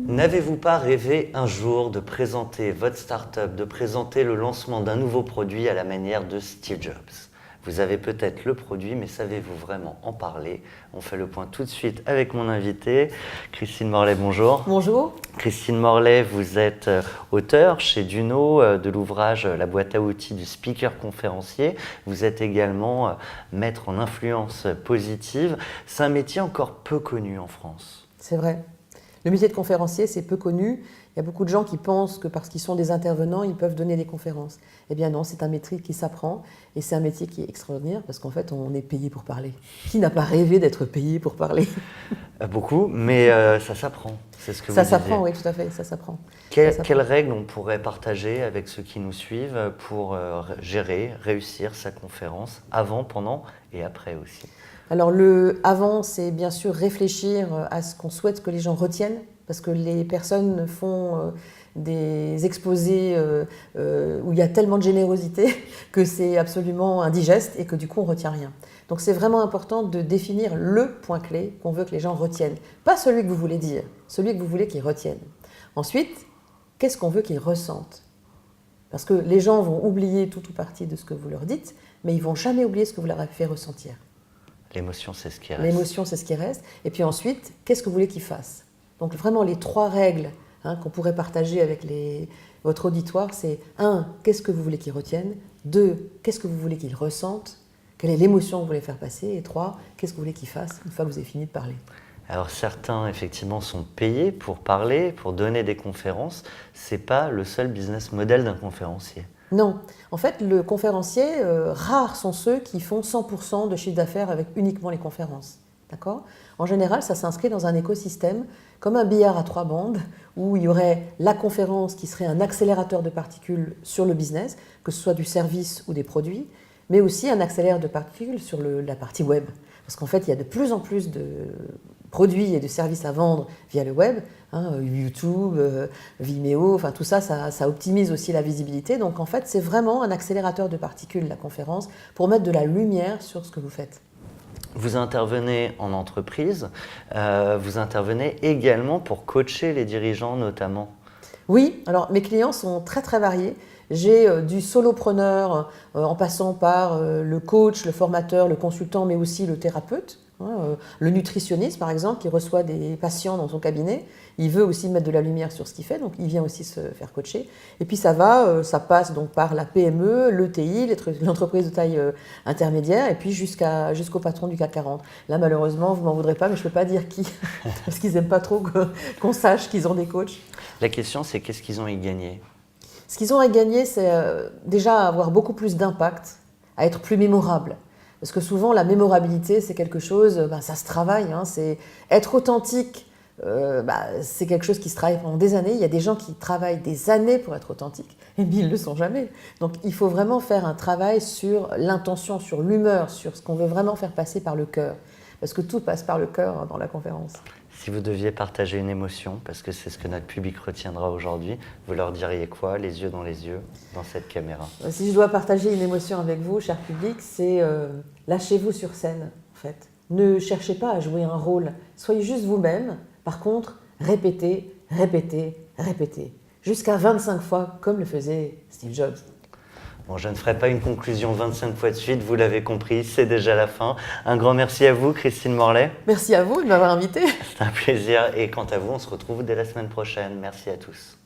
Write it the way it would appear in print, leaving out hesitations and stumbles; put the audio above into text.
N'avez-vous pas rêvé un jour de présenter votre start-up, de présenter le lancement d'un nouveau produit à la manière de Steve Jobs? Vous avez peut-être le produit, mais savez-vous vraiment en parler? On fait le point tout de suite avec mon invité, Christine Morlet, bonjour. Bonjour. Christine Morlet, vous êtes auteure chez Duno de l'ouvrage La boîte à outils du speaker conférencier. Vous êtes également maître en influence positive. C'est un métier encore peu connu en France. C'est vrai. Le métier de conférencier, c'est peu connu. Il y a beaucoup de gens qui pensent que parce qu'ils sont des intervenants, ils peuvent donner des conférences. Eh bien non, c'est un métier qui s'apprend et c'est un métier qui est extraordinaire parce qu'en fait, on est payé pour parler. Qui n'a pas rêvé d'être payé pour parler? Beaucoup, mais ça s'apprend, c'est ce que vous Ça disiez. s'apprend, oui, tout à fait, ça s'apprend. Quelles règles on pourrait partager avec ceux qui nous suivent pour gérer, réussir sa conférence avant, pendant et après aussi? Alors le avant, c'est bien sûr réfléchir à ce qu'on souhaite que les gens retiennent, parce que les personnes font des exposés où il y a tellement de générosité que c'est absolument indigeste et que du coup on ne retient rien. Donc c'est vraiment important de définir le point clé qu'on veut que les gens retiennent. Pas celui que vous voulez dire, celui que vous voulez qu'ils retiennent. Ensuite, qu'est-ce qu'on veut qu'ils ressentent? Parce que les gens vont oublier tout ou partie de ce que vous leur dites, mais ils ne vont jamais oublier ce que vous leur avez fait ressentir. L'émotion, c'est ce qui reste. L'émotion, c'est ce qui reste. Et puis ensuite, qu'est-ce que vous voulez qu'ils fassent? Donc vraiment, les 3 règles qu'on pourrait partager avec votre auditoire, c'est 1, qu'est-ce que vous voulez qu'ils retiennent? 2, qu'est-ce que vous voulez qu'ils ressentent? Quelle est l'émotion que vous voulez faire passer? Et 3, qu'est-ce que vous voulez qu'ils fassent une fois que vous avez fini de parler? Alors certains, effectivement, sont payés pour parler, pour donner des conférences. Ce n'est pas le seul business model d'un conférencier. Non. En fait, le conférencier, rares sont ceux qui font 100% de chiffre d'affaires avec uniquement les conférences. D'accord? En général, ça s'inscrit dans un écosystème comme un billard à 3 bandes où il y aurait la conférence qui serait un accélérateur de particules sur le business, que ce soit du service ou des produits, mais aussi un accélérateur de particules sur la partie web. Parce qu'en fait, il y a de plus en plus de produits et de services à vendre via le web, YouTube, Vimeo, enfin tout ça, ça optimise aussi la visibilité. Donc en fait, c'est vraiment un accélérateur de particules, la conférence, pour mettre de la lumière sur ce que vous faites. Vous intervenez en entreprise, vous intervenez également pour coacher les dirigeants notamment. Oui, alors mes clients sont très très variés. J'ai du solopreneur en passant par le coach, le formateur, le consultant, mais aussi le thérapeute. Le nutritionniste, par exemple, qui reçoit des patients dans son cabinet, il veut aussi mettre de la lumière sur ce qu'il fait, donc il vient aussi se faire coacher. Et puis ça passe donc par la PME, l'ETI, l'entreprise de taille intermédiaire, et puis jusqu'au patron du CAC 40. Là, malheureusement, vous m'en voudrez pas, mais je ne peux pas dire qui, parce qu'ils n'aiment pas trop qu'on sache qu'ils ont des coachs. La question, c'est qu'est-ce qu'ils ont y gagné? Ce qu'ils ont à gagner, c'est déjà avoir beaucoup plus d'impact, à être plus mémorable. Parce que souvent, la mémorabilité, c'est quelque chose, ça se travaille. C'est être authentique, c'est quelque chose qui se travaille pendant des années. Il y a des gens qui travaillent des années pour être authentiques, et bien ils ne le sont jamais. Donc il faut vraiment faire un travail sur l'intention, sur l'humeur, sur ce qu'on veut vraiment faire passer par le cœur. Parce que tout passe par le cœur dans la conférence. Si vous deviez partager une émotion, parce que c'est ce que notre public retiendra aujourd'hui, vous leur diriez quoi, les yeux dans cette caméra? Si je dois partager une émotion avec vous, cher public, c'est lâchez-vous sur scène, en fait. Ne cherchez pas à jouer un rôle, soyez juste vous-même. Par contre, répétez, répétez, répétez. Jusqu'à 25 fois, comme le faisait Steve Jobs. Bon, je ne ferai pas une conclusion 25 fois de suite, vous l'avez compris, c'est déjà la fin. Un grand merci à vous, Christine Morlet. Merci à vous de m'avoir invité. C'est un plaisir et quant à vous, on se retrouve dès la semaine prochaine. Merci à tous.